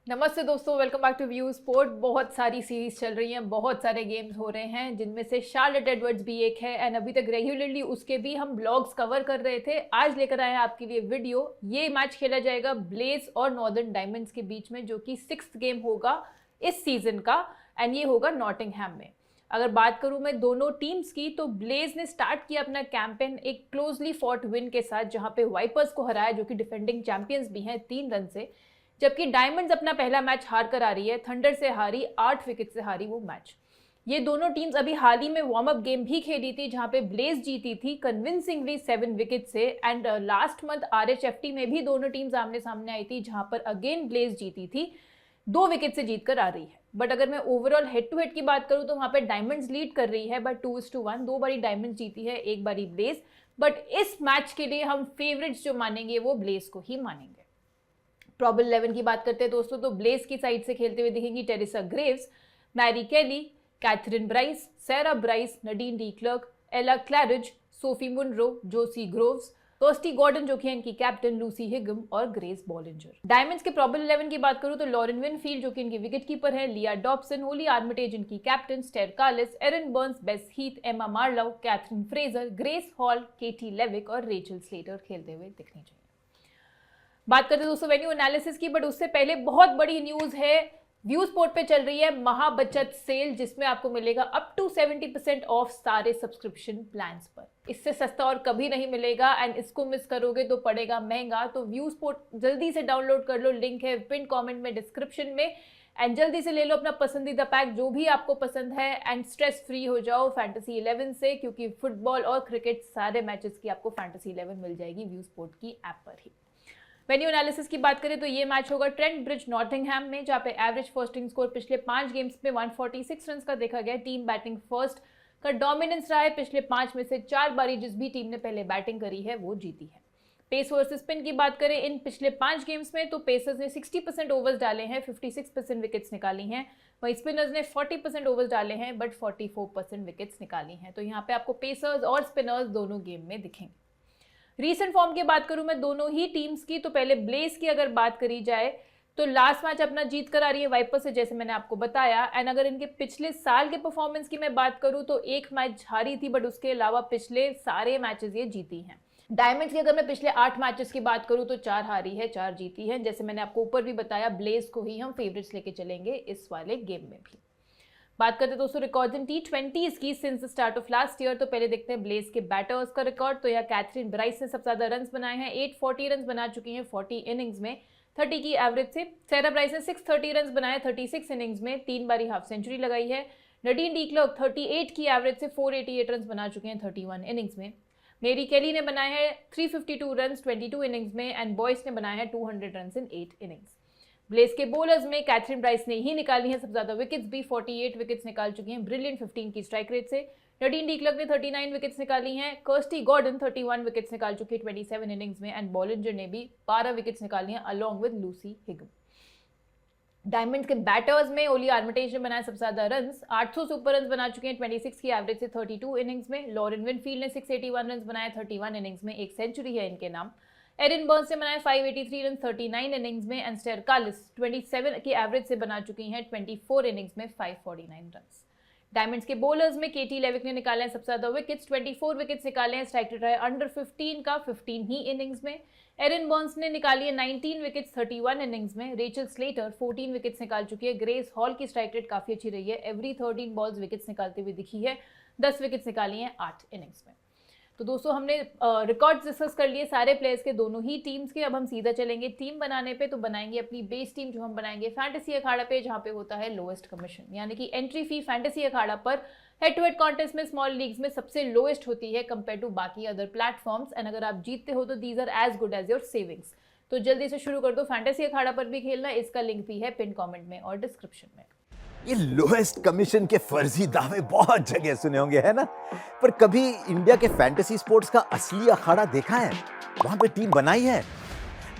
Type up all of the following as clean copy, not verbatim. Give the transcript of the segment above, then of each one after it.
नमस्ते दोस्तों, welcome back to view sport. बहुत सारी सीरीज चल रही हैं, बहुत सारे गेम्स हो रहे हैं, जिनमें से शार्लेट एडवर्ड्स भी एक है। एंड अभी तक रेगुलरली उसके भी हम ब्लॉग्स कवर कर रहे थे। आज लेकर आए हैं आपके लिए वीडियो। ये मैच खेला जाएगा ब्लेज और नॉर्दर्न डायमंड्स के बीच में, जो कि 6th गेम होगा इस सीजन का। एंड ये होगा नॉटिंघम में। अगर बात करूं मैं दोनों टीम्स की, तो ब्लेज ने स्टार्ट किया अपना कैंपेन एक क्लोजली फॉट विन के साथ, जहां पे वाइपर्स को हराया, जो कि डिफेंडिंग चैंपियंस भी हैं, 3 रन से। जबकि डायमंड्स अपना पहला मैच हार कर आ रही है, थंडर से हारी, 8 विकेट से हारी वो मैच। ये दोनों टीम्स अभी हाल ही में वार्म अप गेम भी खेली थी, जहां पे ब्लेज जीती थी कन्विंसिंगली 7 विकेट से। एंड लास्ट मंथ RHFT में भी दोनों टीम्स आमने सामने आई थी, जहां पर अगेन ब्लेज जीती थी, 2 विकेट से जीत कर आ रही है। बट अगर मैं ओवरऑल हेड टू हेड की बात करूं, तो वहां पे डायमंड्स लीड कर रही है, बट 2-1। 2 बारी डायमंड्स जीती है, 1 बारी ब्लेज। बट इस मैच के लिए हम फेवरेट्स जो मानेंगे वो ब्लेज को ही मानेंगे। प्रॉबल 11 की बात करते हैं दोस्तों, तो ब्लेज की साइड से खेलते हुए दिखेंगी Teresa Graves, Mary Kelly, Katherine Bryce, Sarah Bryce, Nadine de Klerk, Ella Claridge, Sophie Munro, Josie Groves, Kirsty Gordon जो कि है इनकी कैप्टन, लूसी हिगम और ग्रेस बॉलिंजर। डायमंड्स के प्रॉबल 11 की बात करूं तो लॉरेन विनफील्ड जो कि इनकी विकेट कीपर है, लिया डॉब्सन, ओली आर्मिटेज इनकी कैप्टन, स्टेर कार्लिस, एरन बर्न्स, बेस हीथ, एमा मार्लाउ, कैथरीन फ्रेजर, ग्रेस हॉल, केटी लेविक और रेचल स्लेटर खेलते हुए दिखनी चाहिए। बात करते हैं दोस्तों वेन्यू एनालिसिस की, बट उससे पहले बहुत बड़ी न्यूज है। व्यू स्पोर्ट पे चल रही है महाबचत सेल, जिसमें आपको मिलेगा अप टू 70% ऑफ सारे सब्सक्रिप्शन प्लान्स पर। इससे सस्ता और कभी नहीं मिलेगा, एंड इसको मिस करोगे तो पड़ेगा महंगा। तो व्यू स्पोर्ट जल्दी से डाउनलोड कर लो, लिंक है पिन कमेंट में, डिस्क्रिप्शन में। एंड जल्दी से ले लो अपना पसंदीदा पैक, जो भी आपको पसंद है, एंड स्ट्रेस फ्री हो जाओ फैंटेसी 11 से, क्योंकि फुटबॉल और क्रिकेट सारे मैचेस की आपको फैंटेसी 11 मिल जाएगी व्यू स्पोर्ट की ऐप पर ही। वेन्यू एनालिसिस की बात करें तो ये मैच होगा ट्रेंट ब्रिज नॉटिंघम में, जहां पे एवरेज फर्स्ट इनिंग स्कोर पिछले 5 गेम्स में 146 रन का देखा गया। टीम बैटिंग फर्स्ट का डोमिनेंस रहा है पिछले 5 में से 4 बारी। जिस भी टीम ने पहले बैटिंग करी है वो जीती है। पेस वर्सेस स्पिन की बात करें इन पिछले 5 गेम्स में, तो पेसर्स ने 60% ओवर्स डाले हैं, 56% विकेट्स निकाली हैं। वहीं स्पिनर्स ने 40% ओवर्स डाले हैं, बट 44% विकेट्स निकाली हैं। तो यहाँ पे आपको पेसर्स और स्पिनर्स दोनों गेम में दिखेंगे। रीसेंट फॉर्म की बात करूं मैं दोनों ही टीम्स की, तो पहले ब्लेज की अगर बात करी जाए, तो लास्ट मैच अपना जीत कर आ रही है वाइपर से, जैसे मैंने आपको बताया। एंड अगर इनके पिछले साल के परफॉर्मेंस की मैं बात करूं, तो एक मैच हारी थी, बट उसके अलावा पिछले सारे मैचेस ये जीती हैं। डायमंड्स की अगर मैं पिछले 8 मैचेस की बात करूं, तो 4 हारी है, 4 जीती है। जैसे मैंने आपको ऊपर भी बताया, ब्लेज को ही हम फेवरेट्स लेके चलेंगे इस वाले गेम में भी। बात करते हैं दोस्तों रिकॉर्ड्स इन T20s की since start of last year, तो पहले देखते हैं ब्लेज के बैटर्स का रिकॉर्ड। तो यहाँ कैथरीन ब्राइस ने सबसे ज्यादा रन्स बनाए हैं, 840 रन्स बना चुकी हैं 40 इनिंग्स में, 30 की एवरेज से। सैरा ब्राइस ने 630 रन्स बनाए 36 इनिंग्स में, 3 बारी हाफ सेंचुरी लगाई है। नडीन डी क्लर्क 38 की एवरेज से 488 रन्स बना चुके हैं 31 इनिंग्स में। मेरी केली ने बनाए हैं 352 रन्स 22 इनिंग्स में, एंड बॉयस ने बनाए हैं 200 रन्स इन 8 इनिंग्स। ब्लेज के बॉलर्स में कैथरीन ब्राइस ने ही निकाली है सबसे ज्यादा विकेट्स भी, 48 विकेट्स निकाल चुकी हैं ब्रिलियंट 15 की स्ट्राइक रेट से। नडीन डी क्लर्क ने 39 विकेट्स निकाली हैं। कर्स्टी गॉर्डन 31 विकेट्स निकाल चुकी है 27 इनिंग्स में, एंड बॉलिंजर ने भी 12 विकेट्स निकाली हैं अलॉन्ग विद लूसी हिगम। डायमंड्स के बैटर्स में ओली आर्मिटेज ने बनाया सबसे ज्यादा रन्स, 800 सुपर रन्स बना चुके हैं 26 की एवरेज से 32 इनिंग्स में। लॉरेन विनफील्ड ने 681 रन्स बनाए 31 इनिंग्स में, एक सेंचुरी है इनके नाम। एरन बर्न्स ने बनाए 583 रन 39 इनिंग्स में, एंड स्टेर कार्लिस 27 की एवरेज से बना चुकी हैं 24 इनिंग्स में 549 रन। डायमंड्स के बॉलर्स में केटी लेविक ने निकाले हैं सबसे ज्यादा विकेट्स, 24 विकेट्स निकाले हैं, स्ट्राइक रेट है अंडर 15 का 15 ही इनिंग्स में। एरन बर्न्स ने निकाली है 19 विकेट्स 31 इनिंग्स में। रेचल स्लेटर 14 विकेट्स निकाल चुकी है। ग्रेस हॉल की स्ट्राइक रेट काफी अच्छी रही है, एवरी 13 बॉल्स विकेट्स निकालते हुए दिखी है, 10 विकेट्स निकाली हैं 8 इनिंग्स में। तो दोस्तों हमने रिकॉर्ड्स डिस्कस कर लिए सारे प्लेयर्स के, दोनों ही टीम्स के। अब हम सीधा चलेंगे टीम बनाने पे, तो बनाएंगे अपनी बेस टीम, जो हम बनाएंगे फैंटेसी अखाड़ा पे, जहाँ पे होता है लोएस्ट कमीशन, यानी कि एंट्री फी फैंटेसी अखाड़ा पर हेड टू हेड कॉन्टेस्ट में स्मॉल लीग्स में सबसे लोएस्ट होती है कंपेयर टू बाकी अदर प्लेटफॉर्म्स। एंड अगर आप जीतते हो तो these are as good as your savings. तो जल्दी से शुरू कर दो फैंटेसी अखाड़ा पर भी खेलना, इसका लिंक भी है पिन कॉमेंट में और डिस्क्रिप्शन में। ये लोएस्ट कमीशन के फर्जी दावे बहुत जगह सुने होंगे, है ना? पर कभी इंडिया के फैंटेसी स्पोर्ट्स का असली अखाड़ा देखा है? वहां पे टीम बनाई है?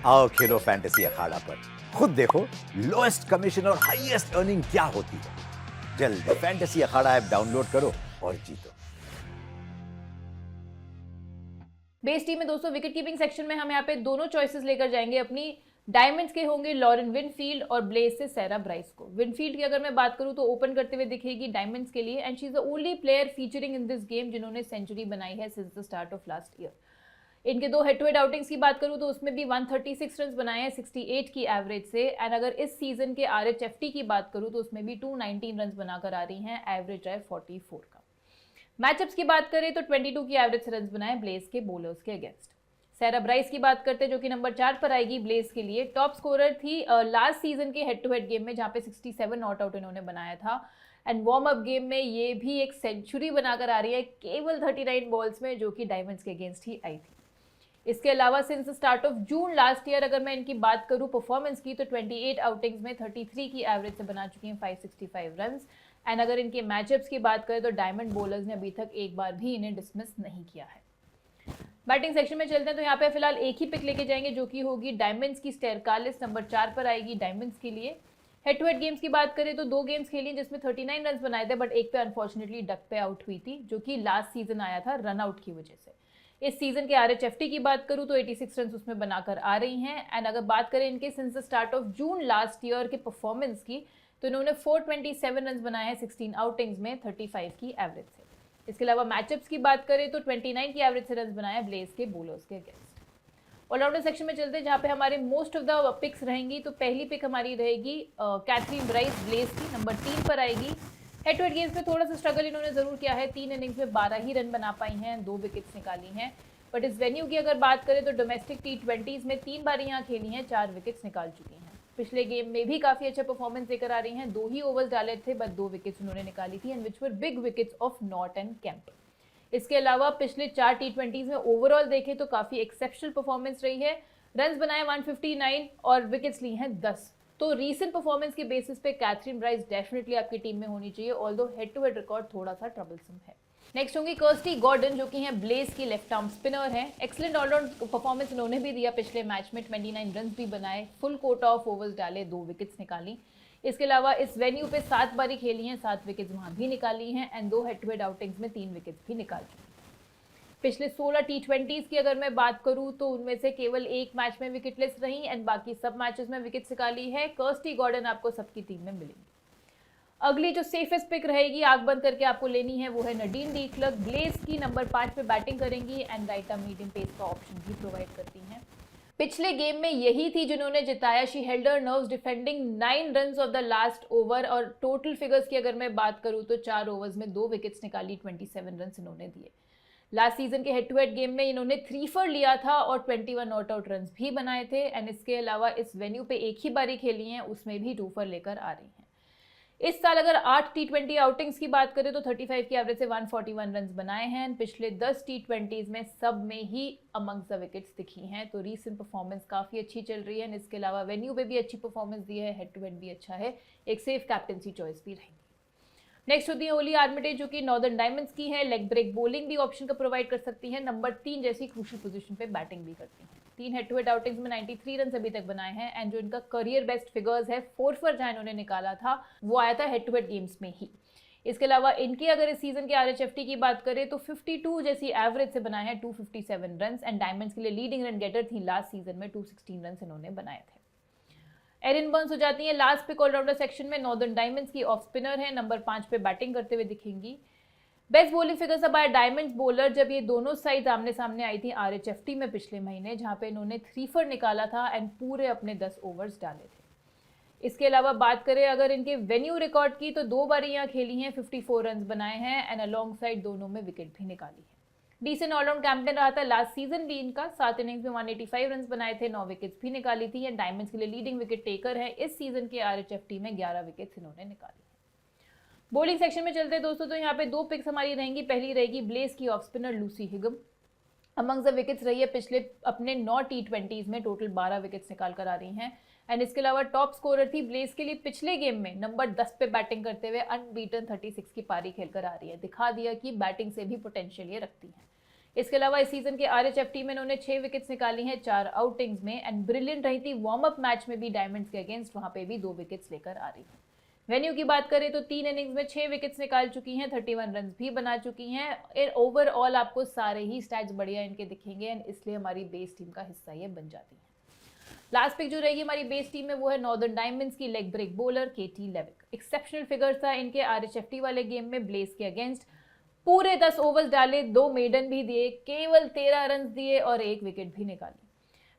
आओ खेलो फैंटेसी अखाड़ा पर, खुद देखो लोएस्ट कमीशन और हाईएस्ट अर्निंग क्या होती है। जल्द फैंटेसी अखाड़ा ऐप डाउनलोड करो और जीतो। बेस टीम में दोस्तों विकेट कीपिंग सेक्शन में हम यहाँ पे दोनों चॉइसेस लेकर जाएंगे अपनी। डायमंड्स के होंगे लॉरेन विनफील्ड और ब्लेज से सैरा ब्राइस को। विनफील्ड की अगर मैं बात करूं तो ओपन करते हुए दिखेगी डायमंड्स के लिए, and she is the only player featuring in this game जिन्होंने सेंचुरी बनाई है since the start of last year. इनके दो हेड टू हेड आउटिंग्स की बात करूं तो उसमें भी 136 रन बनाए हैं 68 की एवरेज से, एंड अगर इस सीजन के RHFT की बात करूं तो उसमें भी 219 रन बनाकर आ रही हैं, एवरेज है 44 का। मैचअप्स की बात करें तो 22 की एवरेज से रन बनाए ब्लेज के बॉलर्स के अगेंस्ट। सैरा ब्राइस की बात करते हैं जो कि नंबर 4 पर आएगी ब्लेज के लिए। टॉप स्कोरर थी लास्ट सीजन के हेड टू हेड गेम में जहां पे 67 नॉट आउट इन्होंने बनाया था, एंड वार्म अप गेम में ये भी एक सेंचुरी बनाकर आ रही है केवल 39 बॉल्स में, जो कि डायमंड्स के अगेंस्ट ही आई थी। इसके अलावा since start of June last year अगर मैं इनकी बात करूं परफॉर्मेंस की तो 28 आउटिंग्स में 33 की एवरेज से बना चुकी हैं 565 रन, एंड अगर इनके मैचअप्स की बात करें तो डायमंड बॉलर्स ने अभी तक एक बार भी इन्हें डिसमिस नहीं किया है। बैटिंग सेक्शन में चलते हैं तो यहाँ पे फिलहाल एक ही पिक लेके जाएंगे जो कि होगी डायमंड्स की। स्टेर कार्लिस नंबर 4 पर आएगी डायमंड्स के लिए। हेड टू हेड गेम्स की बात करें तो 2 गेम्स खेली जिसमें 39 रन बनाए थे, बट एक पे अनफॉर्चुनेटली डक पे आउट हुई थी जो कि लास्ट सीजन आया था रन आउट की वजह से। इस सीजन के RHFT की बात करूं तो 86 रन उसमें बनाकर आ रही हैं, एंड अगर बात करें इनके since the start of June last year के परफॉर्मेंस की तो इन्होंने 427 रन बनाए हैं 16 आउटिंग्स में 35 की एवरेज से। इसके अलावा मैचअप्स की बात करें तो 29 की एवरेज से रन बनाए ब्लेज के बॉलर्स के अगेंस्ट। ऑलराउंडर सेक्शन में चलते हैं जहां पे हमारे मोस्ट ऑफ द पिक्स रहेंगी। तो पहली पिक हमारी रहेगी कैथरीन ब्राइस ब्लेज की, नंबर 3 पर आएगी। हेड टू हेड गेम्स में थोड़ा सा स्ट्रगल इन्होंने जरूर किया है, 3 इनिंग्स में 12 ही रन बना पाई हैं, 2 विकेट्स निकाली हैं, बट इस वेन्यू की अगर बात करें तो डोमेस्टिक T20s में 3 बार यहाँ खेली हैं, 4 विकेट्स निकाल चुकी हैं। पिछले गेम में भी काफी अच्छा परफॉर्मेंस लेकर आ रही हैं, 2 ही ओवर्स डाले थे बट 2 विकेट्स उन्होंने निकाली थी, and which were big wickets of not and camp. इसके अलावा पिछले 4 T20s में ओवरऑल देखें तो काफी एक्सेप्शनल परफॉर्मेंस रही है। रन बनाए 159 और विकेट्स ली हैं 10। तो रीसेंट परफॉर्मेंस के बेसिस पे कैथरीन ब्राइस डेफिनेटली आपकी टीम में होनी चाहिए, although head to head record थोड़ा सा ट्रबलसम है। नेक्स्ट होंगी कर्स्टी गॉर्डन जो कि हैं ब्लेज की लेफ्ट आर्म स्पिनर हैं। एक्सीलेंट ऑलराउंड परफॉर्मेंस इन्होंने भी दिया पिछले मैच में, 29 रन भी बनाए, फुल कोटा ऑफ ओवर्स डाले, 2 विकेट्स निकाली। इसके अलावा इस वेन्यू पे 7 बारी खेली हैं, 7 विकेट्स वहां भी निकाली हैं, and 2 head to head outings में 3 विकेट्स भी निकाल चुकी हैं। पिछले 16 T20s की अगर मैं बात करूं तो उनमें से केवल एक मैच में विकेटलेस रही, एंड बाकी सब मैचेस में विकेट्स निकाली है। कर्स्टी गॉर्डन आपको सबकी टीम में मिलेंगी। अगली जो सेफेस्ट पिक रहेगी आंख बंद करके आपको लेनी है वो है नडीन डी क्लर्क। ब्लेज की नंबर 5 पे बैटिंग करेंगी, and right arm medium pace का ऑप्शन भी प्रोवाइड करती हैं। पिछले गेम में यही थी जिन्होंने जिताया। She held her nerves defending 9 runs of the last over, और टोटल फिगर्स की अगर मैं बात करूं तो 4 ओवर्स में 2 विकेट्स निकाली, 27 रन इन्होंने दिए। लास्ट सीजन के हेड टू हेड गेम में इन्होंने 3 फॉर लिया था और 21 नॉट आउट रन भी बनाए थे, एंड इसके अलावा इस वेन्यू पे एक ही बारी खेली हैं, उसमें भी 2 फॉर लेकर आ रही हैं। इस साल अगर 8 T20 आउटिंग्स की बात करें तो 35 की एवरेज से 141 रन बनाए हैं। पिछले 10 T20s में सब में ही अमंग्स द विकेट्स दिखी हैं, तो रीसेंट परफॉर्मेंस काफ़ी अच्छी चल रही है। इसके अलावा वेन्यू पे भी अच्छी परफॉर्मेंस दी है, हेड टू हेड भी अच्छा है, एक सेफ कैप्टनसी चॉइस भी रहेगी। नेक्स्ट होती है ओली आर्मिटेज जो कि नॉर्दर्न डायमंड्स की है। लेग ब्रेक बॉलिंग भी ऑप्शन का प्रोवाइड कर सकती है, नंबर 3 जैसी क्रूशियल पोजीशन पे बैटिंग भी करती हैं। 3 हेड टू हेड आउटिंग्स में 93 रन अभी तक बनाए हैं, एंड जो इनका करियर बेस्ट फिगर्स है 4 फॉर जहां इन्होंने निकाला था वो आया था हेड टू हेड गेम्स में ही। इसके अलावा इनके अगर इस सीजन के RHFT की बात करें तो 52 जैसी एवरेज से बनाए हैं 257 रन, एंड डायमंड्स के लिए लीडिंग रन गेटर थी लास्ट सीजन में, 216 रन इन्होंने बनाए थे। एरिन बर्न्स हो जाती है लास्ट पिक ऑलराउंडर सेक्शन में। नॉर्दर्न डायमंड्स की ऑफ स्पिनर है, नंबर 5 पे बैटिंग करते हुए दिखेंगी। बेस्ट बॉलिंग फिगर्स अब आया डायमंड्स बॉलर जब ये दोनों साइड आमने सामने आई थी RHFT में पिछले महीने, जहां पे इन्होंने 3 फॉर निकाला था एंड पूरे अपने 10 ओवर्स डाले थे। इसके अलावा बात करें अगर इनके वेन्यू रिकॉर्ड की तो 2 बार यहाँ खेली हैं, 54 रन बनाए हैं, एंड अलॉन्ग साइड दोनों में विकेट भी निकाली है। डिसेंट ऑलराउंड कैप्टन रहा था लास्ट सीजन भी इनका, 7 इनिंग्स में 185 रन बनाए थे, 9 विकेट्स भी निकाली थी, एंड डायमंड्स के लिए लीडिंग विकेट टेकर है। इस सीजन के RHFT में 11 विकेट्स इन्होंने निकाली। बॉलिंग सेक्शन में चलते हैं दोस्तों, तो यहाँ पे 2 पिक्स हमारी रहेंगी। पहली रहेगी ब्लेज की off spinner Lucy Higham. Among the wickets रही है पिछले अपने 9 T20s में, टोटल 12 विकेट्स निकाल कर आ रही हैं, एंड इसके अलावा टॉप स्कोरर थी ब्लेज के लिए पिछले गेम में, नंबर 10 पे बैटिंग करते हुए अनबीटन 36 की पारी खेलकर आ रही है। दिखा दिया कि बैटिंग से भी पोटेंशियल ये रखती है। इसके अलावा इस सीजन के RHFT में इन्होंने 6 विकेट्स निकाली हैं 4 आउटिंग्स में, एंड ब्रिलियंट रही थी वार्म अप मैच में भी डायमंड्स के अगेंस्ट, वहां पे भी 2 विकेट्स लेकर आ रही है। वेन्यू की बात करें तो 3 इनिंग्स में 6 विकेट्स निकाल चुकी हैं, 31 रन भी बना चुकी हैं। ओवरऑल आपको सारे ही स्टैट्स बढ़िया इनके दिखेंगे, एंड इसलिए हमारी बेस टीम का हिस्सा ये बन जाती है। लास्ट पिक जो रहेगी हमारी बेस टीम में वो है नॉर्दर्न डायमंड्स की लेग ब्रेक बॉलर केटी लेविक। एक्सेप्शनल फिगर था इनके आरएचएफटी वाले गेम में ब्लेज के अगेंस्ट। पूरे 10 ओवर्स डाले, 2 मेडन भी दिए, केवल 13 रन दिए और 1 विकेट भी निकाली।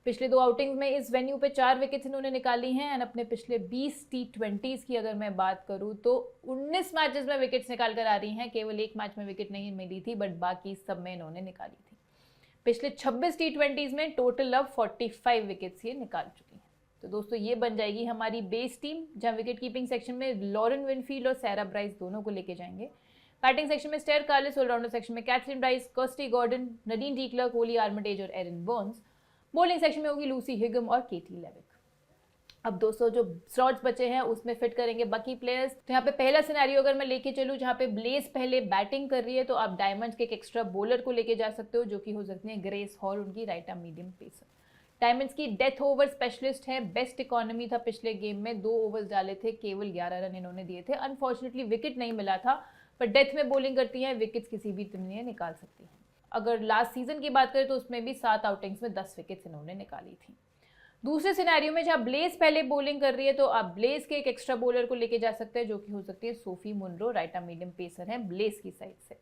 पिछले 2 आउटिंग्स में इस वेन्यू पे 4 विकेट्स इन्होंने निकाली हैं एंड अपने पिछले 20 T20s की अगर मैं बात करूं तो 19 मैचेस में विकेट्स निकाल कर आ रही हैं। केवल 1 मैच में विकेट नहीं मिली थी बट बाकी सब में इन्होंने निकाली थी। पिछले 26 T20s में टोटल अब 45 विकेट्स ये निकाल चुकी हैं। तो दोस्तों ये बन जाएगी हमारी बेस टीम, जहां विकेट कीपिंग सेक्शन में लॉरेन विनफील्ड और सैरा ब्राइस दोनों को लेके जाएंगे। बैटिंग सेक्शन में स्टेयर कार्लिस, ऑलराउंडर सेक्शन में Katherine Bryce, Kirsty Gordon, Nadine de Klerk, Hollie Armitage और एरन बर्न्स। बॉलिंग सेक्शन में होगी लूसी हिगम और केटी लेविक। अब दोस्तों जो स्लॉट्स बचे हैं उसमें फिट करेंगे बाकी प्लेयर्स। तो यहाँ पे पहला सिनेरियो अगर मैं लेके चलूँ जहाँ पे ब्लेज पहले बैटिंग कर रही है तो आप डायमंड्स के एक एक्स्ट्रा बॉलर को लेके जा सकते हो जो कि हो सकती है ग्रेस हॉल, उनकी right arm medium pacer. Diamonds की डेथ ओवर स्पेशलिस्ट है, बेस्ट इकोनॉमी था पिछले गेम में, 2 ओवर्स डाले थे, केवल 11 रन इन्होंने दिए थे। अनफॉर्चुनेटली विकेट नहीं मिला था पर डेथ में बॉलिंग करती हैं, विकेट्स किसी भी टीम ने निकाल सकती हैं। अगर लास्ट सीजन की बात करें तो उसमें भी 7 आउटिंग्स में 10 विकेट्स इन्होंने निकाली थी। दूसरे सिनेरियो में जहाँ ब्लेज पहले बॉलिंग कर रही है तो आप ब्लेज के एक एक्स्ट्रा बॉलर को लेके जा सकते हैं जो कि हो सकती है Sophie Munro, right arm medium pacer है ब्लेज की साइड से।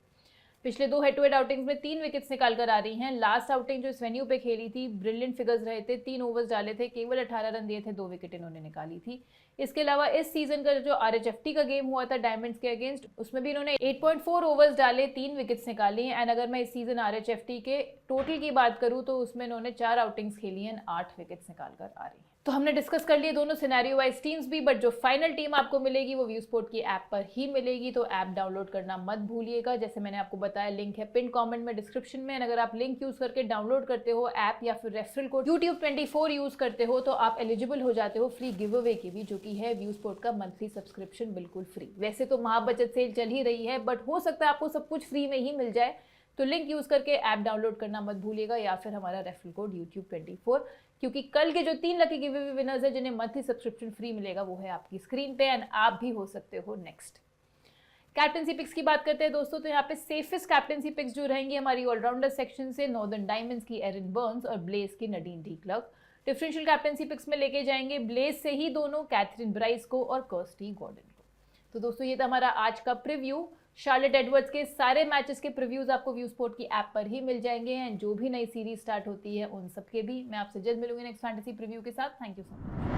पिछले 2 हेड टू हेड आउटिंग्स में 3 विकेट्स निकाल कर आ रही हैं। लास्ट आउटिंग जो इस वेन्यू पे खेली थी, ब्रिलियंट फिगर्स रहे थे, 3 ओवर्स डाले थे, केवल 18 रन दिए थे, 2 विकेट इन्होंने निकाली थी। इसके अलावा इस सीजन का जो आरएचएफटी का गेम हुआ था डायमंड्स के अगेंस्ट, उसमें भी इन्होंने 8.4 ओवर्स डाले, 3 विकेट्स निकाली हैं। एंड अगर मैं इस सीजन आरएचएफटी के टोटल की बात करूं तो उसमें इन्होंने 4 आउटिंग्स खेली हैं, 8 विकेट्स निकाल कर आ रही हैं। तो हमने डिस्कस कर लिए दोनों सिनेरियो वाइज टीम्स भी, बट जो फाइनल टीम आपको मिलेगी वो व्यू स्पोर्ट की ऐप पर ही मिलेगी। तो ऐप डाउनलोड करना मत भूलिएगा। जैसे मैंने आपको बताया लिंक है पिन कमेंट में, डिस्क्रिप्शन में। अगर आप लिंक यूज करके डाउनलोड करते हो ऐप या फिर रेफरल कोड YouTube 24 यूज करते हो तो आप एलिजिबल हो जाते हो फ्री गिव अवे की भी, जो कि है व्यू स्पोर्ट का मंथली सब्सक्रिप्शन बिल्कुल फ्री। वैसे तो महाबचत सेल चल ही रही है बट हो सकता है आपको सब कुछ फ्री में ही मिल जाए। तो लिंक यूज करके ऐप डाउनलोड करना मत भूलिएगा या फिर हमारा रेफरल कोड YouTube 24, क्योंकि कल के जो 3 लकी गिव अवे विनर्स है जिन्हें मंथली सब्सक्रिप्शन फ्री मिलेगा वो है आपकी स्क्रीन पे एंड आप भी हो सकते हो नेक्स्ट। कैप्टनसी पिक्स की बात करते हैं दोस्तों, तो यहाँ पे सेफेस्ट कैप्टनसी पिक्स जो रहेंगी हमारी ऑलराउंडर सेक्शन से नॉर्दर्न डायमंड्स की एरन बर्न्स और ब्लेज की Nadine de Klerk. Differential captaincy picks में लेके जाएंगे ब्लेज से ही दोनों कैथरीन ब्राइस को और कर्स्टी गॉर्डन को। तो दोस्तों ये था हमारा आज का प्रीव्यू। शार्लेट एडवर्ड्स के सारे मैचेस के प्रीव्यूज आपको व्यू स्पोर्ट की ऐप पर ही मिल जाएंगे एंड जो भी नई सीरीज स्टार्ट होती है उन सब के भी। मैं आपसे जल्द मिलूंगी नेक्स्ट फैंटेसी प्रीव्यू के साथ। Thank you so much.